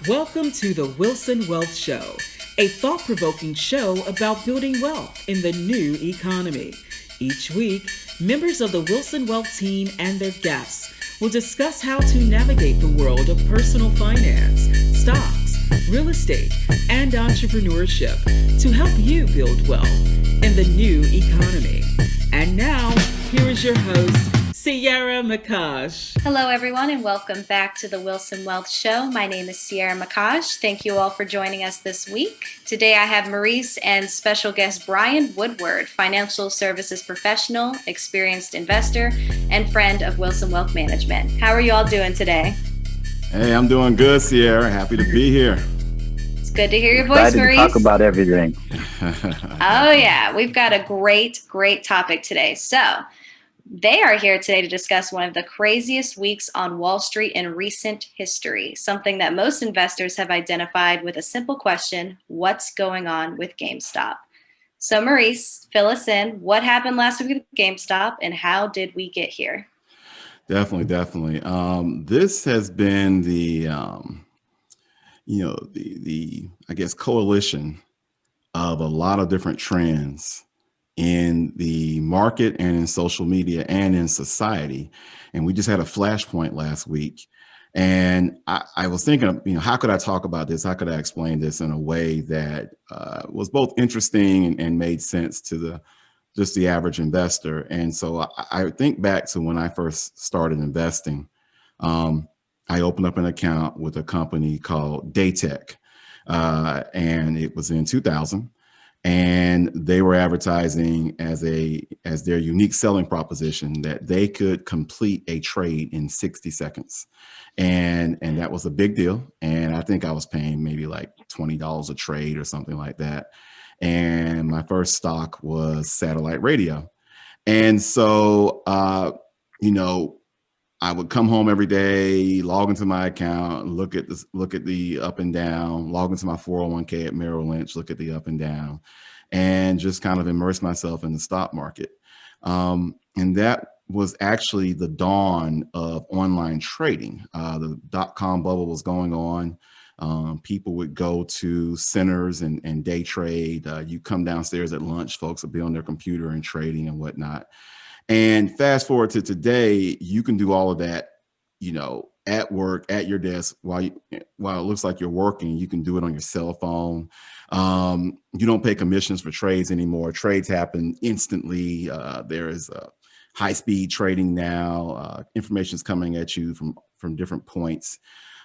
Welcome to the Wilson Wealth Show, a thought-provoking show about building wealth in the new economy. Each week, members of the Wilson Wealth team and their guests will discuss how to navigate the world of personal finance, stocks, real estate, and entrepreneurship to help you build wealth in the new economy. And now, here is your host, Ciera McCosh. Hello, everyone, and welcome back to the Wilson Wealth Show. My name is Ciera McCosh. Thank you all for joining us this week. Today, I have Maurice and special guest Bryan Woodward, financial services professional, experienced investor, and friend of Wilson Wealth Management. How are you all doing today? Hey, I'm doing good, Ciera. Happy to be here. It's good to hear your voice, Maurice. To talk about everything. Oh, yeah. We've got a great topic today. So, they are here today to discuss one of the craziest weeks on Wall Street in recent history, something that most investors have identified with a simple question: what's going on with GameStop? So, Maurice, fill us in. What happened last week with GameStop, and how did we get here? Definitely. This has been the I guess coalition of a lot of different trends in the market and in social media and in society. And we just had a flashpoint last week. And I was thinking of, how could I talk about this? How could I explain this in a way that was both interesting and made sense to just the average investor? And so I think back to when I first started investing. I opened up an account with a company called Daytech, and it was in 2000. And they were advertising as their unique selling proposition that they could complete a trade in 60 seconds. And that was a big deal. And I think I was paying maybe like $20 a trade or something like that. And my first stock was satellite radio. And so, I would come home every day, log into my account, look at the up and down, log into my 401k at Merrill Lynch, look at the up and down, and just kind of immerse myself in the stock market. And that was actually the dawn of online trading. The dot-com bubble was going on. People would go to centers and day trade. You come downstairs at lunch, folks would be on their computer and trading and whatnot. And fast forward to today, you can do all of that, at work, at your desk, while it looks like you're working. You can do it on your cell phone. You don't pay commissions for trades anymore. Trades happen instantly. There is high-speed trading now. Information is coming at you from different points.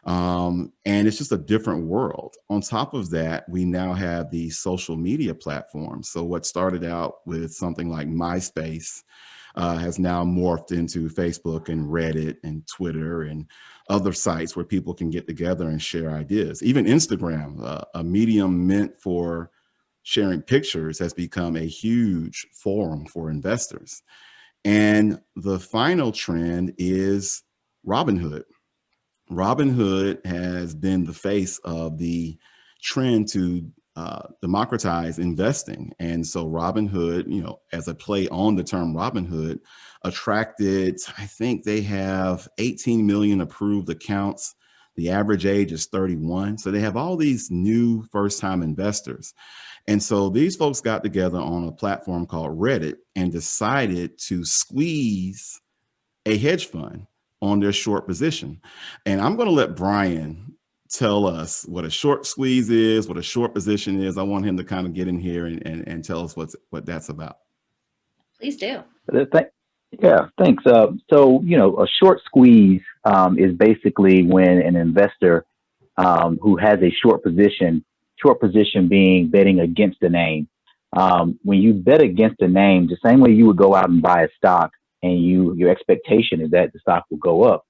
And it's just a different world. On top of that, we now have the social media platforms. So what started out with something like MySpace has now morphed into Facebook and Reddit and Twitter and other sites where people can get together and share ideas. Even Instagram, a medium meant for sharing pictures, has become a huge forum for investors. And the final trend is Robinhood. Robinhood has been the face of the trend to democratize investing. And so Robinhood, as a play on the term Robinhood, attracted, I think they have 18 million approved accounts. The average age is 31. So they have all these new first-time investors. And so these folks got together on a platform called Reddit and decided to squeeze a hedge fund on their short position. And I'm going to let Bryan tell us what a short squeeze is, what a short position is. I want him to kind of get in here and tell us what that's about. Please do. Yeah, thanks. So, a short squeeze is basically when an investor who has a short position being betting against a name. When you bet against a name, the same way you would go out and buy a stock and your expectation is that the stock will go up.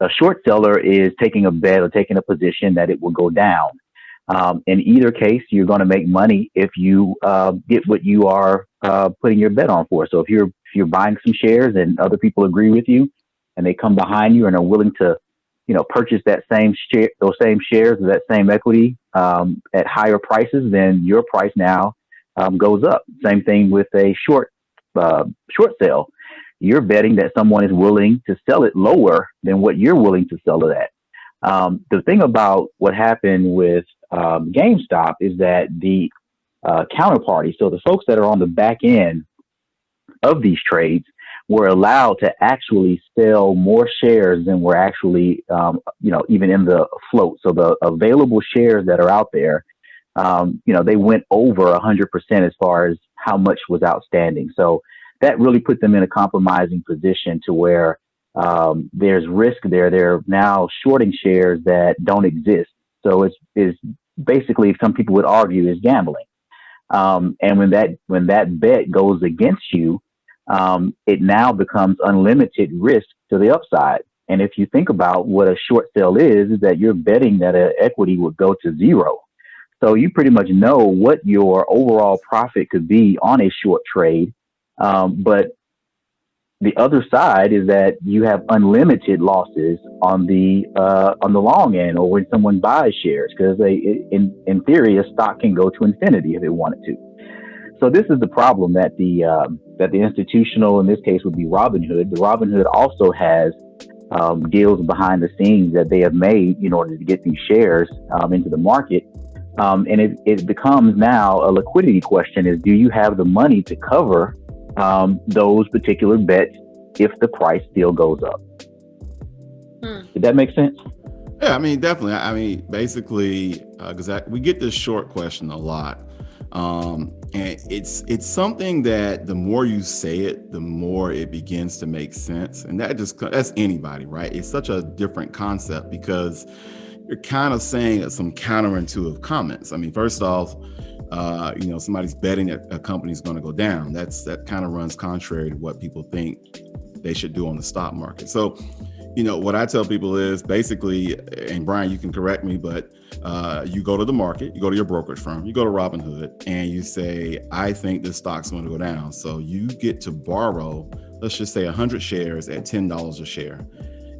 A short seller is taking a bet or taking a position that it will go down. In either case, you're going to make money if you get what you are putting your bet on for. So if you're buying some shares and other people agree with you, and they come behind you and are willing to, purchase those same shares or that same equity at higher prices, then your price now goes up. Same thing with a short sale. You're betting that someone is willing to sell it lower than what you're willing to sell it at. The thing about what happened with GameStop is that the counterparty, so the folks that are on the back end of these trades, were allowed to actually sell more shares than were actually, even in the float. So the available shares that are out there, they went over 100% as far as how much was outstanding. So that really put them in a compromising position to where there's risk there. They're now shorting shares that don't exist. So it's basically, some people would argue, is gambling. And when that bet goes against you, it now becomes unlimited risk to the upside. And if you think about what a short sale is that you're betting that an equity would go to zero. So you pretty much know what your overall profit could be on a short trade. But the other side is that you have unlimited losses on the long end, or when someone buys shares, because in theory, a stock can go to infinity if it wanted to. So this is the problem that the institutional, in this case, would be Robinhood. The Robinhood also has deals behind the scenes that they have made in order to get these shares into the market. And it becomes now a liquidity question: is do you have the money to cover those particular bets if the price still goes up? Did that make sense? Yeah, I mean, definitely. I mean, basically, because we get this short question a lot. And it's something that the more you say it, the more it begins to make sense. And that's anybody, right? It's such a different concept because you're kind of saying some counterintuitive comments. I mean, first off, somebody's betting that a company is going to go down. That kind of runs contrary to what people think they should do on the stock market. So, what I tell people is basically, and Bryan, you can correct me, but you go to the market, you go to your brokerage firm, you go to Robinhood, and you say, I think this stock's going to go down. So you get to borrow, let's just say 100 shares at $10 a share.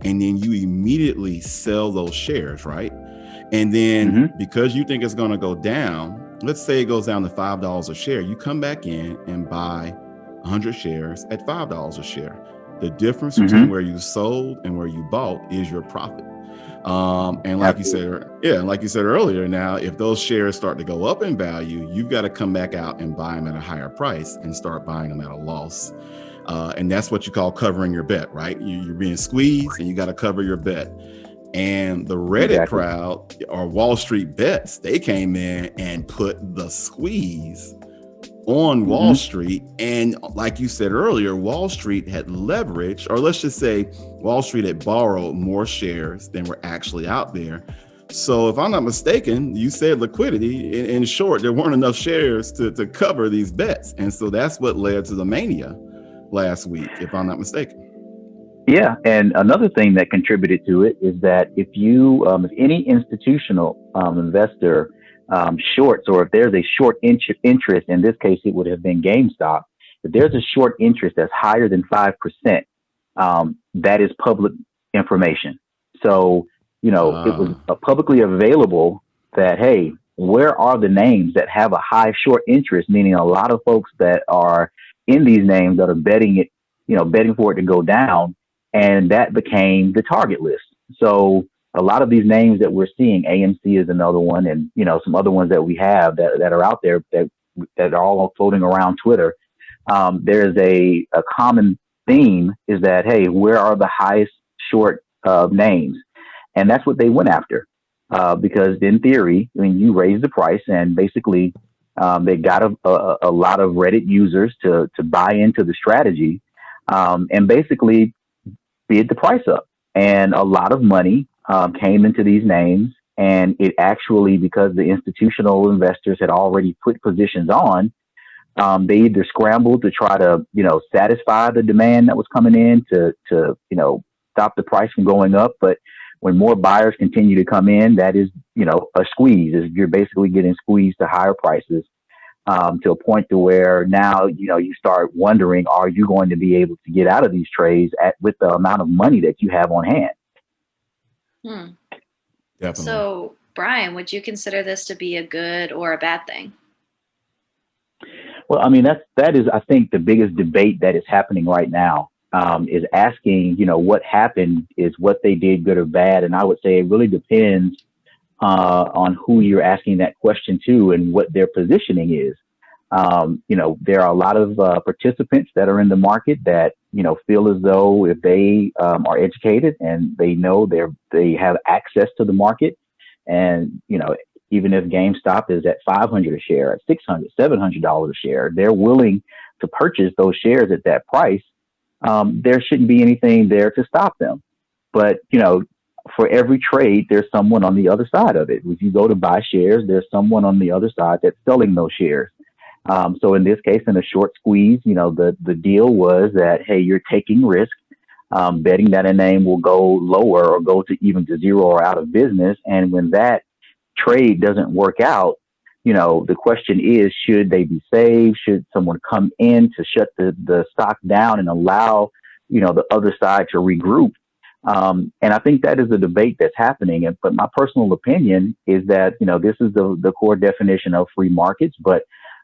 And then you immediately sell those shares, right? And then because you think it's going to go down, let's say it goes down to $5 a share, you come back in and buy 100 shares at $5 a share. The difference between where you sold and where you bought is your profit. And like you said earlier, now, if those shares start to go up in value, you've got to come back out and buy them at a higher price and start buying them at a loss. And that's what you call covering your bet, right? You're being squeezed and you got to cover your bet. And the Reddit crowd, or Wall Street Bets, they came in and put the squeeze on Wall Street. And like you said earlier, Wall Street had leveraged, or let's just say Wall Street had borrowed more shares than were actually out there. So if I'm not mistaken, you said liquidity. In short, there weren't enough shares to cover these bets. And so that's what led to the mania last week, if I'm not mistaken. Yeah. And another thing that contributed to it is that if any institutional investor shorts, or if there's a short interest, in this case, it would have been GameStop. If there's a short interest that's higher than 5%, that is public information. So, it was publicly available that, hey, where are the names that have a high short interest, meaning a lot of folks that are in these names that are betting for it to go down. And that became the target list. So a lot of these names that we're seeing, AMC is another one, and some other ones that we have that are out there that are all floating around Twitter. There's a common theme is that, hey, where are the highest short names? And that's what they went after, because in theory, you raise the price, and basically they got a lot of Reddit users to buy into the strategy, and basically bid the price up. And a lot of money came into these names, and it actually, because the institutional investors had already put positions on, they either scrambled to try to, satisfy the demand that was coming in to stop the price from going up. But when more buyers continue to come in, that is, a squeeze. You're basically getting squeezed to higher prices, to a point to where now, you start wondering, are you going to be able to get out of these trades with the amount of money that you have on hand? Definitely. So, Bryan, would you consider this to be a good or a bad thing? Well, that is, I think, the biggest debate that is happening right now. is asking, what happened, is what they did good or bad? And I would say it really depends on who you're asking that question to and what their positioning is. There are a lot of participants that are in the market that, feel as though if they are educated and they know they have access to the market, and, even if GameStop is at $500 a share, at $600, $700 a share, they're willing to purchase those shares at that price. There shouldn't be anything there to stop them. But, for every trade, there's someone on the other side of it. If you go to buy shares, there's someone on the other side that's selling those shares. So in this case, in a short squeeze, the deal was that, hey, you're taking risk, betting that a name will go lower or go to even to zero or out of business. And when that trade doesn't work out, the question is, should they be saved? Should someone come in to shut the stock down and allow, the other side to regroup? And I think that is a debate that's happening. But my personal opinion is that, this is the core definition of free markets. But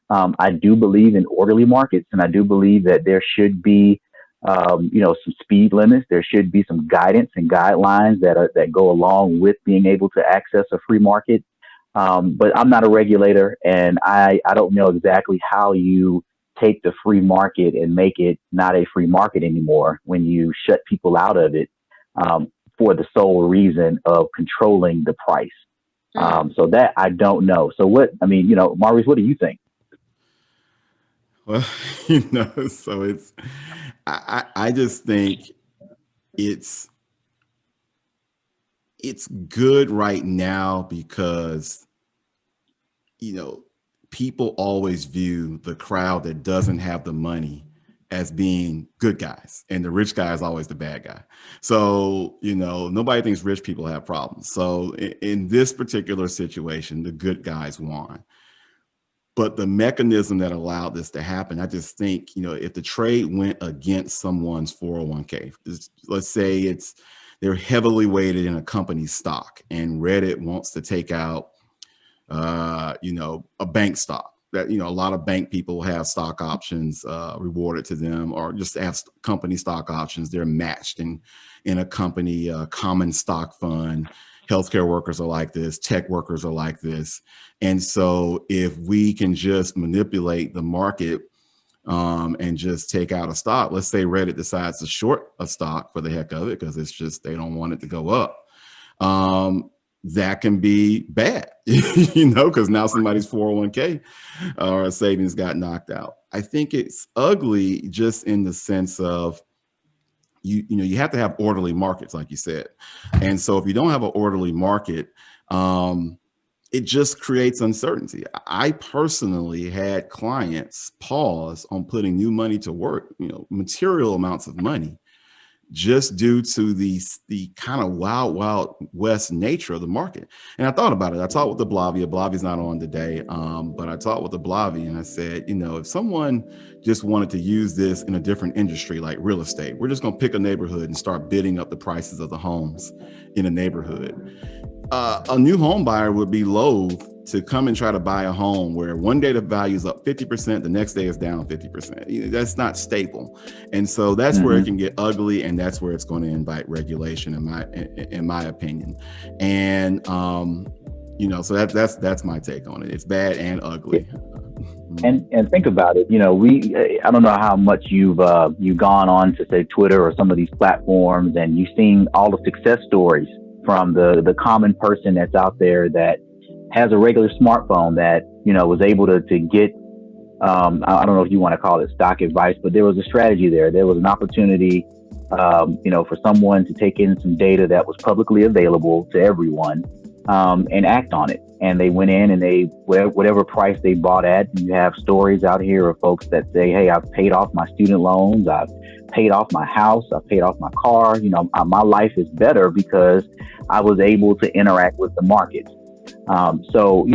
I do believe in orderly markets, and I do believe that there should be, some speed limits. There should be some guidance and guidelines that go along with being able to access a free market. But I'm not a regulator, and I don't know exactly how you take the free market and make it not a free market anymore when you shut people out of it for the sole reason of controlling the price. So that I don't know. So Maurice, what do you think? Well, so I just think it's good right now because, people always view the crowd that doesn't have the money as being good guys, and the rich guy is always the bad guy. So, nobody thinks rich people have problems. So in this particular situation, the good guys won. But the mechanism that allowed this to happen, I just think, if the trade went against someone's 401k, let's say they're heavily weighted in a company's stock, and Reddit wants to take out, a bank stock that, a lot of bank people have stock options rewarded to them, or just have company stock options. They're matched in a company common stock fund. Healthcare workers are like this. Tech workers are like this. And so if we can just manipulate the market and just take out a stock, let's say Reddit decides to short a stock for the heck of it, because it's just, they don't want it to go up. That can be bad, because now somebody's 401k or savings got knocked out. I think it's ugly just in the sense of, you have to have orderly markets, like you said. And so if you don't have an orderly market, it just creates uncertainty. I personally had clients pause on putting new money to work, material amounts of money, just due to the kind of wild west nature of the market. And I thought about it. I talked with the Blavia's not on today, but I talked with the Blavi, and I said, if someone just wanted to use this in a different industry like real estate, we're just going to pick a neighborhood and start bidding up the prices of the homes in a neighborhood. A new home buyer would be loath to come and try to buy a home where one day the value is up 50%, the next day is down 50%. That's not stable. And so that's where it can get ugly, and that's where it's going to invite regulation, in my opinion. And so that's my take on it. It's bad and ugly. And think about it. I don't know how much you've gone on to, say, Twitter or some of these platforms, and you've seen all the success stories from the common person that's out there that has a regular smartphone that, was able to get, I don't know if you want to call it stock advice, but there was a strategy there. There was an opportunity, for someone to take in some data that was publicly available to everyone, and act on it. And they went in and whatever price they bought at. You have stories out here of folks that say, hey, I've paid off my student loans. I've paid off my house. I've paid off my car. My life is better because I was able to interact with the markets. So,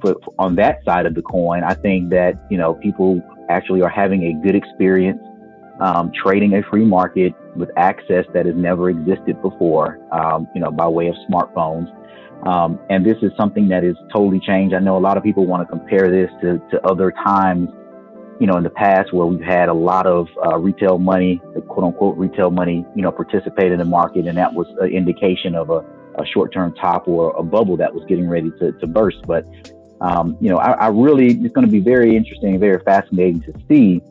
for on that side of the coin, I think that, people actually are having a good experience trading a free market with access that has never existed before, by way of smartphones. And this is something that is totally changed. I know a lot of people want to compare this to other times, in the past where we've had a lot of retail money, the quote unquote retail money, participate in the market. And that was an indication of a short-term top or a bubble that was getting ready to burst. But, I really, it's going to be very interesting and very fascinating to see,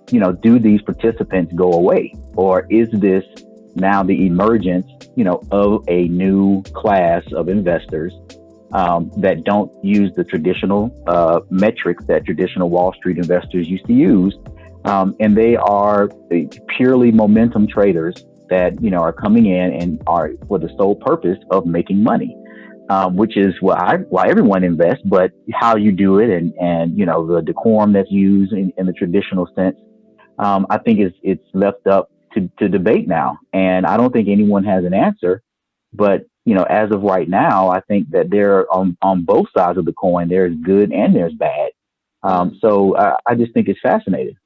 do these participants go away, or is this now the emergence, of a new class of investors that don't use the traditional metrics that traditional Wall Street investors used to use, and they are purely momentum traders that are coming in and are for the sole purpose of making money, which is why everyone invests, but how you do it and the decorum that's used in the traditional sense, I think it's left up to debate now, and I don't think anyone has an answer. But as of right now, I think that there on both sides of the coin, there's good and there's bad. So I just think it's fascinating.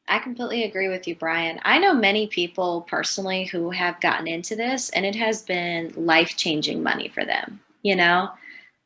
I completely agree with you, Bryan. I know many people personally who have gotten into this, and it has been life-changing money for them,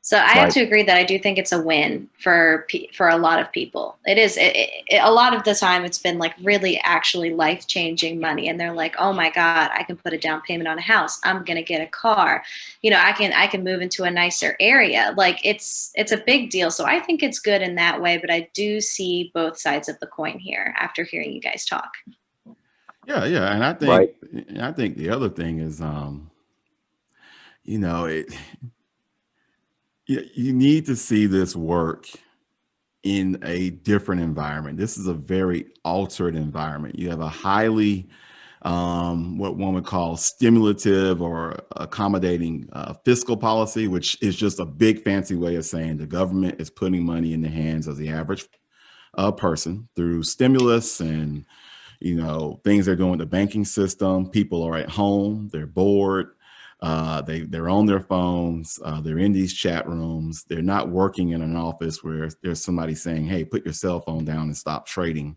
So I have to agree that I do think it's a win for a lot of people. It is. A lot of the time it's been like really actually life-changing money, and they're like, "Oh my God, I can put a down payment on a house. I'm going to get a car. I can move into a nicer area." Like it's a big deal. So I think it's good in that way, but I do see both sides of the coin here after hearing you guys talk. Yeah, and I think the other thing is you need to see this work in a different environment. This is a very altered environment. You have a highly, what one would call stimulative or accommodating fiscal policy, which is just a big fancy way of saying the government is putting money in the hands of the average person through stimulus and, things they're doing with the banking system. People are at home, they're bored. They're on their phones. They're in these chat rooms. They're not working in an office where there's somebody saying, "Hey, put your cell phone down and stop trading."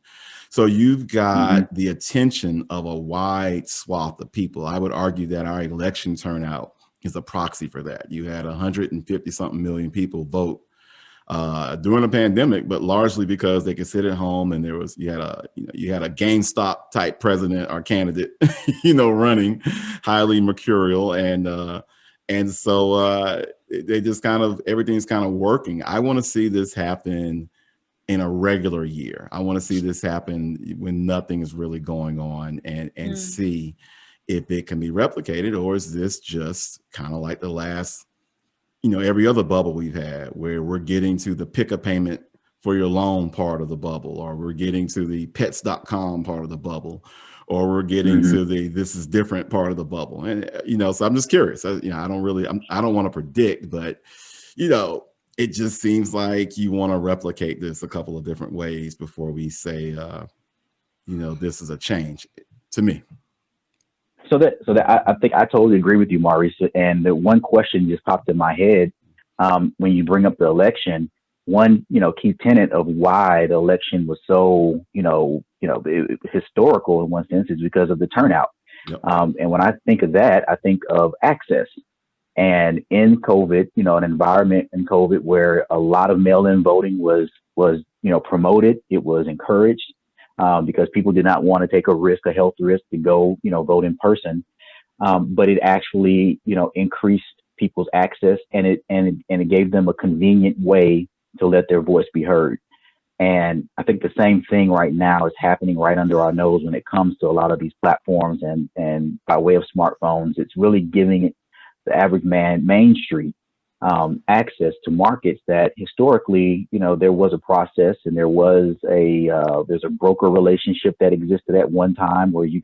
So you've got the attention of a wide swath of people. I would argue that our election turnout is a proxy for that. You had 150 something million people vote during a pandemic, but largely because they could sit at home and you had a GameStop type president or candidate, running, highly mercurial, and so they just everything's kind of working. I want to see this happen in a regular year. I want to see this happen when nothing is really going on, and see if it can be replicated, or is this just kind of like the last every other bubble we've had, where we're getting to the pick a payment for your loan part of the bubble, or we're getting to the pets.com part of the bubble, or we're getting to the this is different part of the bubble. And so I'm just curious. I don't want to predict, but it just seems like you want to replicate this a couple of different ways before we say this is a change to me. So that I think I totally agree with you, Maurice. And the one question just popped in my head when you bring up the election. One, key tenet of why the election was so, historical in one sense is because of the turnout. Yep. And when I think of that, I think of access. And in COVID, an environment in COVID where a lot of mail-in voting was promoted, it was encouraged. Because people did not want to take a health risk to go, vote in person. But it actually, increased people's access, and it gave them a convenient way to let their voice be heard. And I think the same thing right now is happening right under our nose when it comes to a lot of these platforms and by way of smartphones. It's really giving the average man, Main Street, access to markets that historically, there was a process and there's a broker relationship that existed at one time where you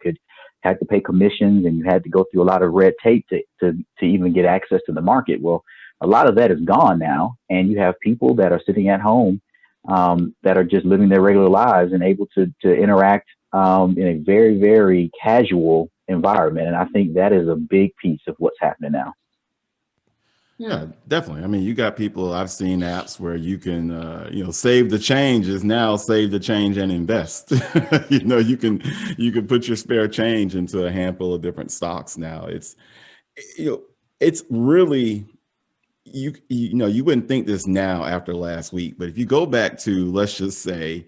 had to pay commissions and you had to go through a lot of red tape to even get access to the market. Well, a lot of that is gone now, and you have people that are sitting at home that are just living their regular lives and able to interact in a very, very casual environment. And I think that is a big piece of what's happening now. Yeah, definitely. I mean, you got people, I've seen apps where you can, save the change is now save the change and invest. You can put your spare change into a handful of different stocks now. It's really, you wouldn't think this now after last week, but if you go back to, let's just say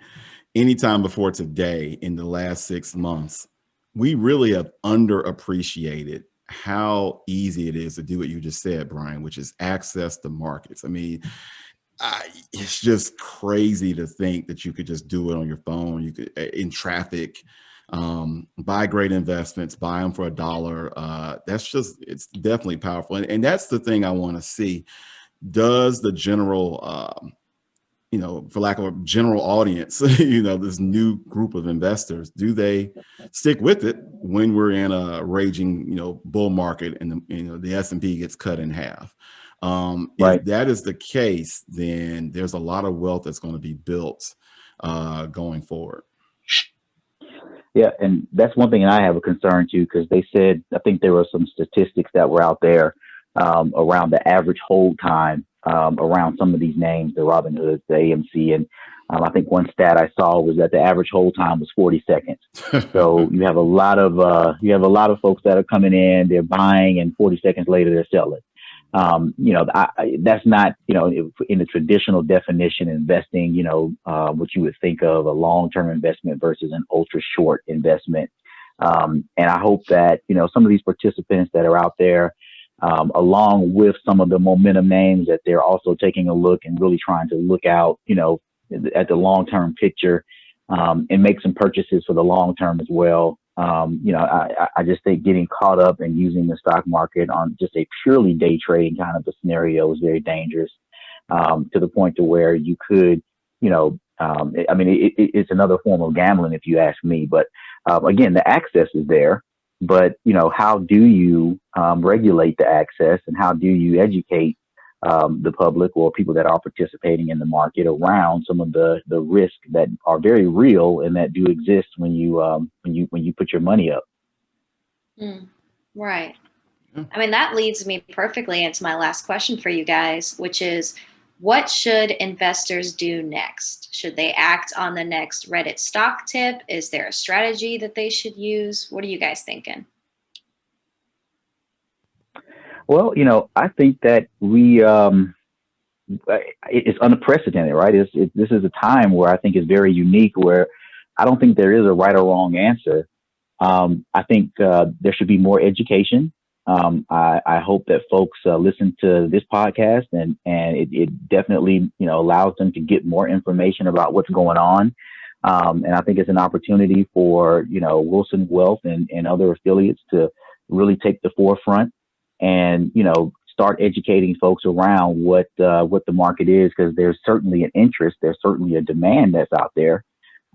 anytime before today in the last 6 months, we really have underappreciated how easy it is to do what you just said, Bryan, which is access the markets. I mean, it's just crazy to think that you could just do it on your phone. You could in traffic, buy great investments, buy them for $1. It's definitely powerful. And that's the thing I want to see. Does the general, for lack of a general audience, this new group of investors, do they stick with it when we're in a raging, bull market and the S&P gets cut in half? Right. If that is the case, then there's a lot of wealth that's going to be built going forward. Yeah, and that's one thing I have a concern too, because they said, I think there were some statistics that were out there around the average hold time around some of these names, the Robinhoods, the AMC, and I think one stat I saw was that the average hold time was 40 seconds. So you have a lot of folks that are coming in, they're buying, and 40 seconds later they're selling. That's not, in the traditional definition, investing, what you would think of a long-term investment versus an ultra short investment. And I hope that, some of these participants that are out there, along with some of the momentum names, that they're also taking a look and really trying to look out, at the long-term picture, and make some purchases for the long term as well. I just think getting caught up and using the stock market on just a purely day trading kind of a scenario is very dangerous, to the point to where you could, it's another form of gambling if you ask me. But again, the access is there, but how do you regulate the access, and how do you educate the public or people that are participating in the market around some of the risks that are very real and that do exist when you put your money up. Right. I mean, that leads me perfectly into my last question for you guys, which is, what should investors do next? Should they act on the next Reddit stock tip? Is there a strategy that they should use? What are you guys thinking? Well, I think that it's unprecedented, right? This is a time where I think is very unique, where I don't think there is a right or wrong answer. I think there should be more education. I hope that folks listen to this podcast, and it definitely, allows them to get more information about what's going on. And I think it's an opportunity for, Wilson Wealth and other affiliates to really take the forefront and, start educating folks around what the market is, because there's certainly an interest, there's certainly a demand that's out there.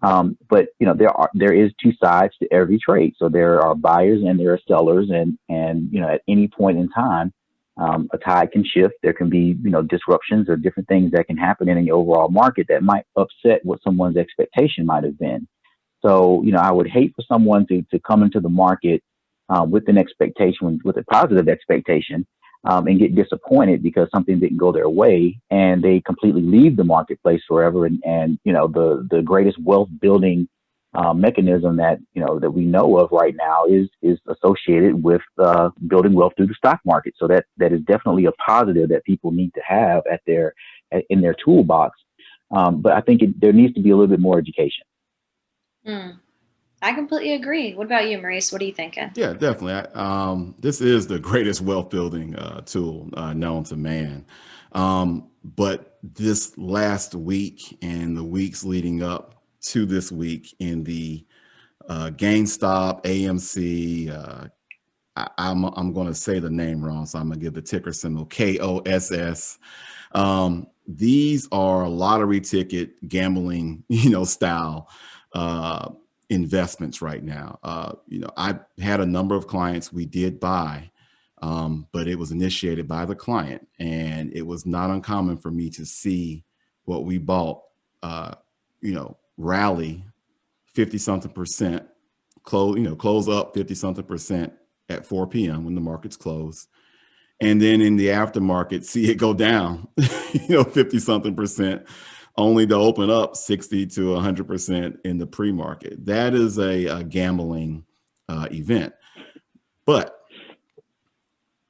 But there is two sides to every trade. So there are buyers and there are sellers, and at any point in time, a tide can shift. There can be disruptions or different things that can happen in the overall market that might upset what someone's expectation might have been. So I would hate for someone to come into the market with an expectation, with a positive expectation, and get disappointed because something didn't go their way, and they completely leave the marketplace forever. And the greatest wealth building mechanism that we know of right now is associated with building wealth through the stock market. So that is definitely a positive that people need to have in their toolbox. But I think there needs to be a little bit more education. I completely agree. What about you, Maurice? What are you thinking? Yeah, definitely. This is the greatest wealth building tool known to man. But this last week and the weeks leading up to this week in the GameStop, AMC, I'm going to say the name wrong, so I'm going to give the ticker symbol KOSS. These are lottery ticket gambling, style investments right now. I had a number of clients we did buy, but it was initiated by the client, and it was not uncommon for me to see what we bought, rally 50 something percent, close up 50 something percent at 4 p.m. when the markets close. And then in the aftermarket, see it go down, 50 something percent, only to open up 60 to 100% in the pre-market. That is a gambling event. But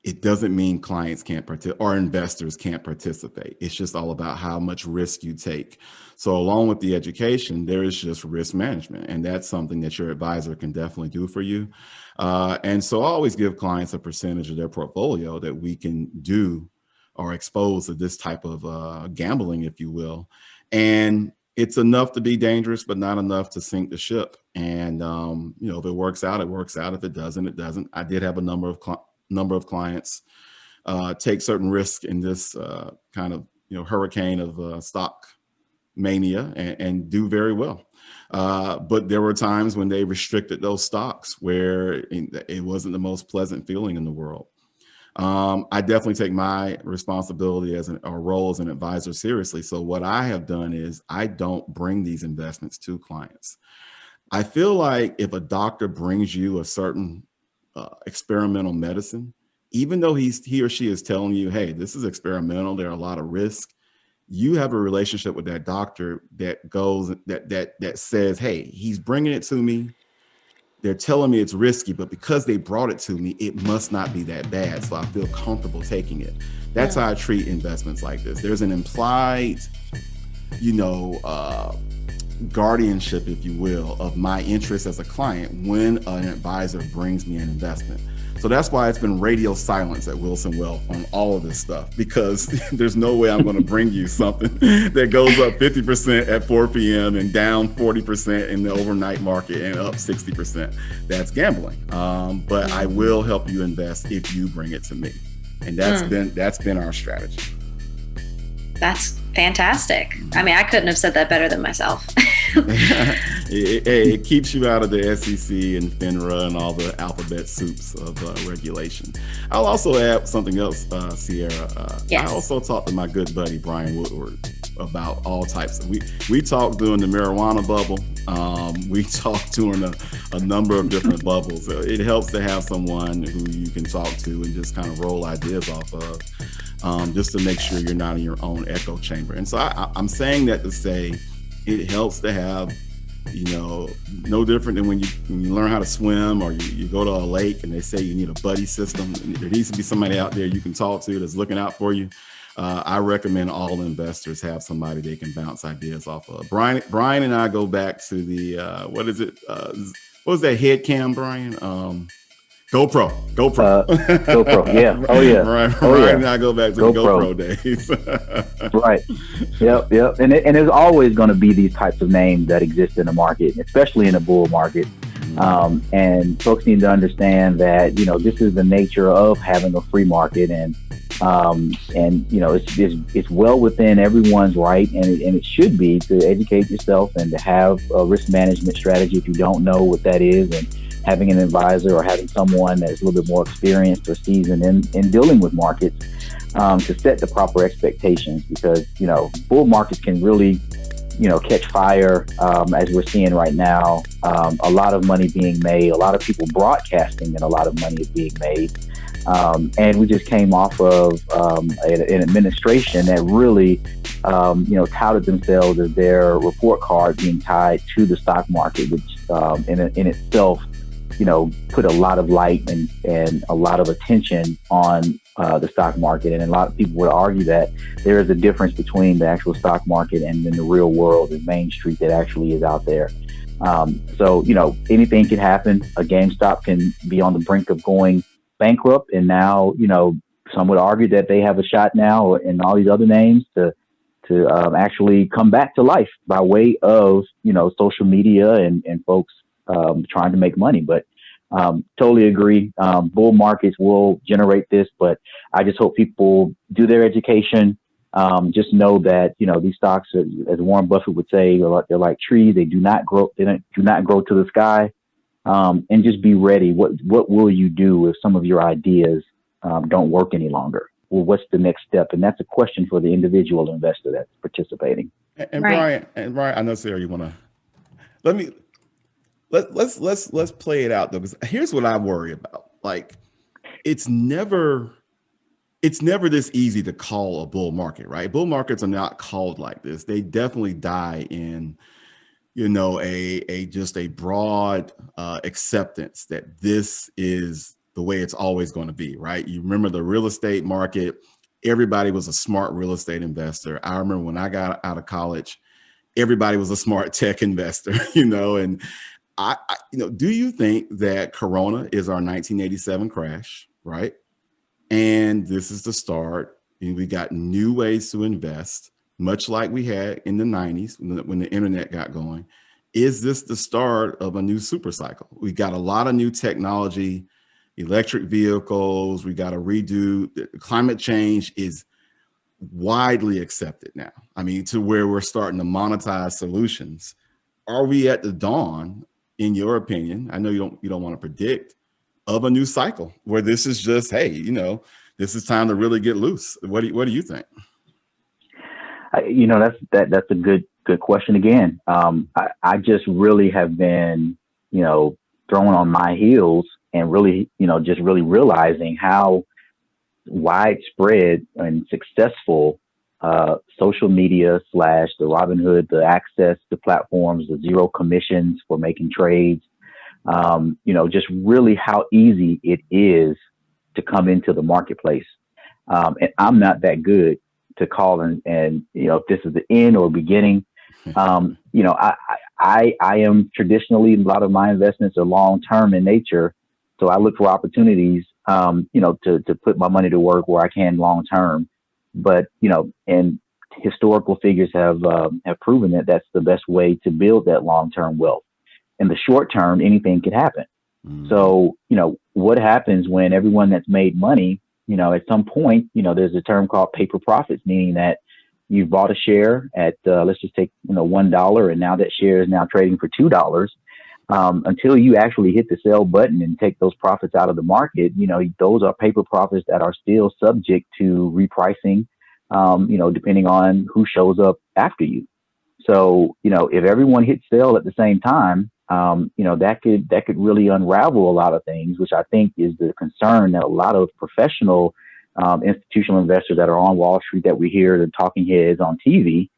it doesn't mean clients can't participate or investors can't participate. It's just all about how much risk you take. So along with the education, there is just risk management. And that's something that your advisor can definitely do for you. And so I always give clients a percentage of their portfolio that we can do or expose to this type of gambling, if you will. And it's enough to be dangerous, but not enough to sink the ship. And, if it works out, it works out. If it doesn't, it doesn't. I did have a number of clients take certain risks in this kind of hurricane of stock mania and do very well. But there were times when they restricted those stocks where it wasn't the most pleasant feeling in the world. I definitely take my responsibility or role as an advisor seriously. So what I have done is I don't bring these investments to clients. I feel like if a doctor brings you a certain experimental medicine, even though he or she is telling you, hey, this is experimental, there are a lot of risks, you have a relationship with that doctor that says, hey, he's bringing it to me. They're telling me it's risky, but because they brought it to me, it must not be that bad. So I feel comfortable taking it. That's how I treat investments like this. There's an implied, guardianship, if you will, of my interest as a client when an advisor brings me an investment. So that's why it's been radio silence at Wilson Wealth on all of this stuff, because there's no way I'm going to bring you something that goes up 50% at 4 p.m. and down 40% in the overnight market and up 60%. That's gambling. But I will help you invest if you bring it to me. And that's been our strategy. That's fantastic. I mean, I couldn't have said that better than myself. It keeps you out of the SEC and FINRA and all the alphabet soups of regulation. I'll also add something else, Ciera. Yes. I also talked to my good buddy, Bryan Woodward, about all types of, we talked during the marijuana bubble. We talked during a number of different bubbles. So it helps to have someone who you can talk to and just kind of roll ideas off of, just to make sure you're not in your own echo chamber. And so I'm saying that to say it helps to have, no different than when you learn how to swim or you go to a lake and they say you need a buddy system. There needs to be somebody out there you can talk to that's looking out for you. I recommend all investors have somebody they can bounce ideas off of. Bryan and I go back to the, what was that head cam, Bryan? GoPro. GoPro. Yeah. Oh yeah. Bryan and I go back to the GoPro days. Right. Yep. And there's always going to be these types of names that exist in the market, especially in a bull market. And folks need to understand that, this is the nature of having a free market, and it's well within everyone's right, and it should be, to educate yourself and to have a risk management strategy if you don't know what that is, and having an advisor or having someone that's a little bit more experienced or seasoned in dealing with markets to set the proper expectations, because bull markets can really catch fire, as we're seeing right now. A lot of money being made, a lot of people broadcasting that a lot of money is being made. And we just came off of an administration that really, touted themselves as their report card being tied to the stock market, which in itself, put a lot of light and a lot of attention on the stock market. And a lot of people would argue that there is a difference between the actual stock market and then the real world and Main Street that actually is out there. So anything can happen. A GameStop can be on the brink of going bankrupt, and now some would argue that they have a shot now, and all these other names to actually come back to life by way of social media and folks trying to make money. But totally agree. Bull markets will generate this, but I just hope people do their education. Just know that these stocks, as Warren Buffett would say, they're like trees. They do not grow. They do not grow to the sky. And just be ready. What will you do if some of your ideas don't work any longer? Well, what's the next step? And that's a question for the individual investor that's participating. And right. Bryan, I know, Ciera, you want to let's play it out though, because here's what I worry about. Like, it's never this easy to call a bull market, right? Bull markets are not called like this. They definitely die in just a broad acceptance that this is the way it's always going to be, right? You remember the real estate market, everybody was a smart real estate investor. I remember when I got out of college, everybody was a smart tech investor, and do you think that Corona is our 1987 crash, right? And this is the start. And we got new ways to invest, much like we had in the 90s when the internet got going. Is this the start of a new super cycle? We got a lot of new technology, electric vehicles. We got to redo. Climate change is widely accepted now. I mean, to where we're starting to monetize solutions. Are we at the dawn, in your opinion? I know you don't want to predict, of a new cycle where this is just, hey, this is time to really get loose. What do you think? That's a good question again. I just really have been, thrown on my heels and really, just really realizing how widespread and successful social media / the Robinhood, the access to platforms, the zero commissions for making trades, just really how easy it is to come into the marketplace. And I'm not that good to call and if this is the end or beginning. I am traditionally, a lot of my investments are long-term in nature. So I look for opportunities, to put my money to work where I can long-term. But, and historical figures have proven that that's the best way to build that long-term wealth. In the short term, anything could happen. Mm-hmm. So, what happens when everyone that's made money, at some point, there's a term called paper profits, meaning that you've bought a share at, let's just take, $1, and now that share is now trading for $2. Until you actually hit the sell button and take those profits out of the market, those are paper profits that are still subject to repricing, depending on who shows up after you. So, if everyone hits sell at the same time, that could really unravel a lot of things, which I think is the concern that a lot of professional institutional investors that are on Wall Street that we hear, the talking heads on TV,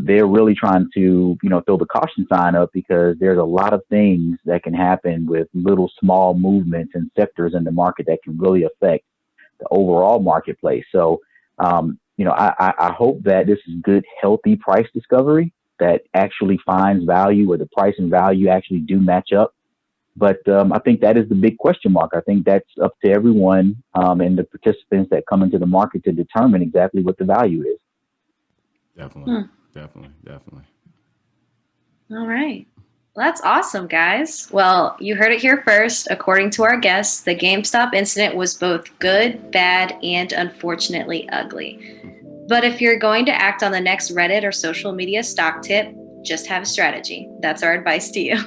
they're really trying to, throw the caution sign up, because there's a lot of things that can happen with little small movements and sectors in the market that can really affect the overall marketplace. So, I hope that this is good, healthy price discovery that actually finds value, where the price and value actually do match up. But I think that is the big question mark. I think that's up to everyone and the participants that come into the market to determine exactly what the value is. Definitely. All right. Well, that's awesome, guys. Well, you heard it here first. According to our guests, the GameStop incident was both good, bad, and unfortunately ugly. But if you're going to act on the next Reddit or social media stock tip, just have a strategy. That's our advice to you.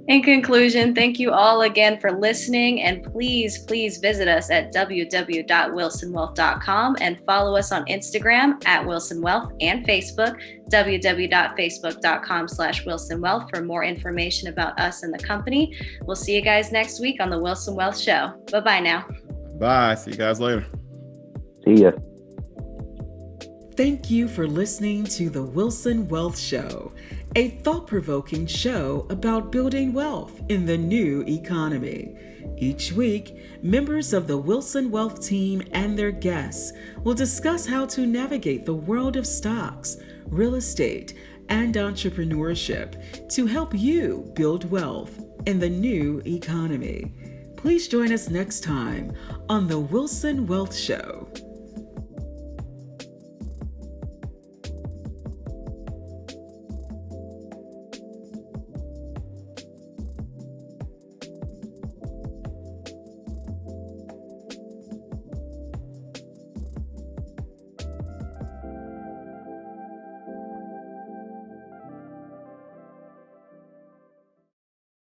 In conclusion, thank you all again for listening, and please visit us at www.wilsonwealth.com and follow us on Instagram at Wilson Wealth and Facebook, www.facebook.com/Wilson Wealth for more information about us and the company. We'll see you guys next week on the Wilson Wealth Show. Bye-bye now. Bye. See you guys later. See ya. Thank you for listening to the Wilson Wealth Show, a thought-provoking show about building wealth in the new economy. Each week, members of the Wilson Wealth team and their guests will discuss how to navigate the world of stocks, real estate, and entrepreneurship to help you build wealth in the new economy. Please join us next time on the Wilson Wealth Show.